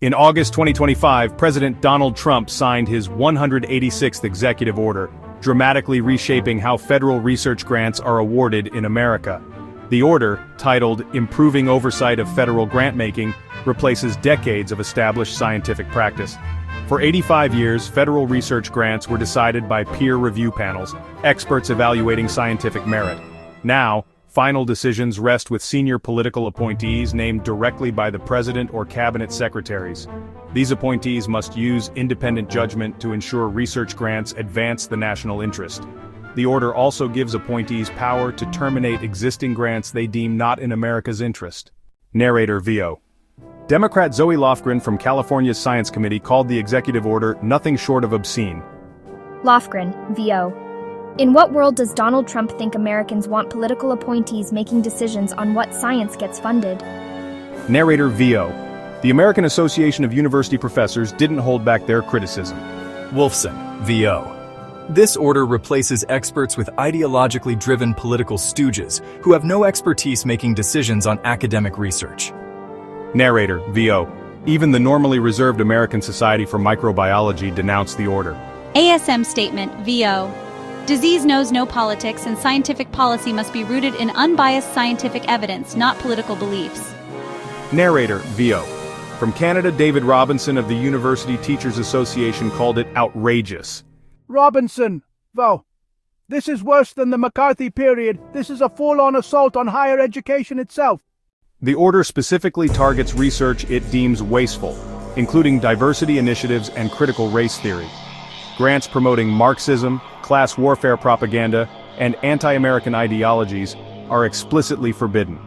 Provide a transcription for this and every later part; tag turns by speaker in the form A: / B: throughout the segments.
A: In August 2025, President Donald Trump signed his 186th executive order, dramatically reshaping how federal research grants are awarded in America. The order, titled Improving Oversight of Federal Grant-Making, replaces decades of established scientific practice. For 85 years, federal research grants were decided by peer review panels, experts evaluating scientific merit. Now, final decisions rest with senior political appointees named directly by the president or cabinet secretaries. These appointees must use independent judgment to ensure research grants advance the national interest. The order also gives appointees power to terminate existing grants they deem not in America's interest. Narrator VO. Democrat Zoe Lofgren from California's Science Committee called the executive order nothing short of obscene.
B: Lofgren, VO. In what world does Donald Trump think Americans want political appointees making decisions on what science gets funded?
A: Narrator VO. The American Association of University Professors didn't hold back their criticism.
C: Wolfson, VO. This order replaces experts with ideologically driven political stooges who have no expertise making decisions on academic research.
A: Narrator VO. Even the normally reserved American Society for Microbiology denounced the order.
D: ASM Statement, VO. Disease knows no politics, and scientific policy must be rooted in unbiased scientific evidence, not political beliefs.
A: Narrator VO. From Canada, David Robinson of the University Teachers Association called it outrageous.
E: Robinson, VO. This is worse than the McCarthy period. This is a full-on assault on higher education itself.
A: The order specifically targets research it deems wasteful, including diversity initiatives and critical race theory. Grants promoting Marxism, class warfare propaganda, and anti-American ideologies are explicitly forbidden.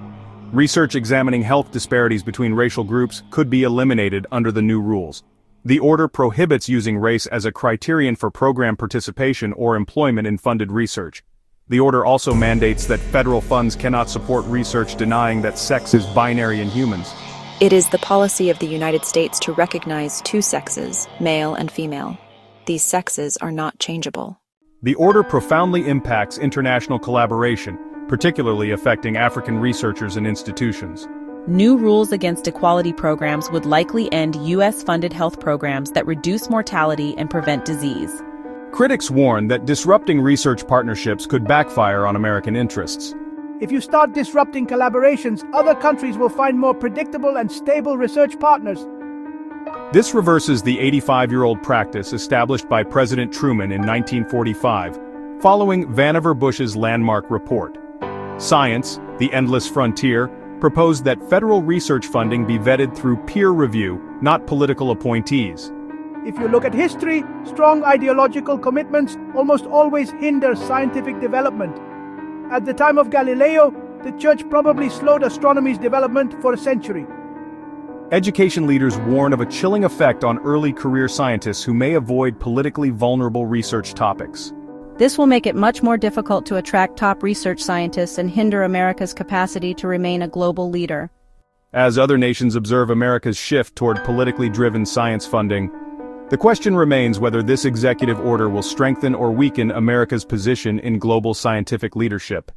A: Research examining health disparities between racial groups could be eliminated under the new rules. The order prohibits using race as a criterion for program participation or employment in funded research. The order also mandates that federal funds cannot support research denying that sex is binary in humans.
F: It is the policy of the United States to recognize two sexes, male and female. These sexes are not changeable.
A: The order profoundly impacts international collaboration, particularly affecting African researchers and institutions.
G: New rules against equality programs would likely end U.S.-funded health programs that reduce mortality and prevent disease.
A: Critics warn that disrupting research partnerships could backfire on American interests.
E: If you start disrupting collaborations, other countries will find more predictable and stable research partners.
A: This reverses the 85-year-old practice established by President Truman in 1945, following Vannevar Bush's landmark report. Science, the Endless Frontier, proposed that federal research funding be vetted through peer review, not political appointees.
E: If you look at history, strong ideological commitments almost always hinder scientific development. At the time of Galileo, the Church probably slowed astronomy's development for a century.
A: Education leaders warn of a chilling effect on early career scientists who may avoid politically vulnerable research topics.
H: This will make it much more difficult to attract top research scientists and hinder America's capacity to remain a global leader.
A: As other nations observe America's shift toward politically driven science funding, the question remains whether this executive order will strengthen or weaken America's position in global scientific leadership.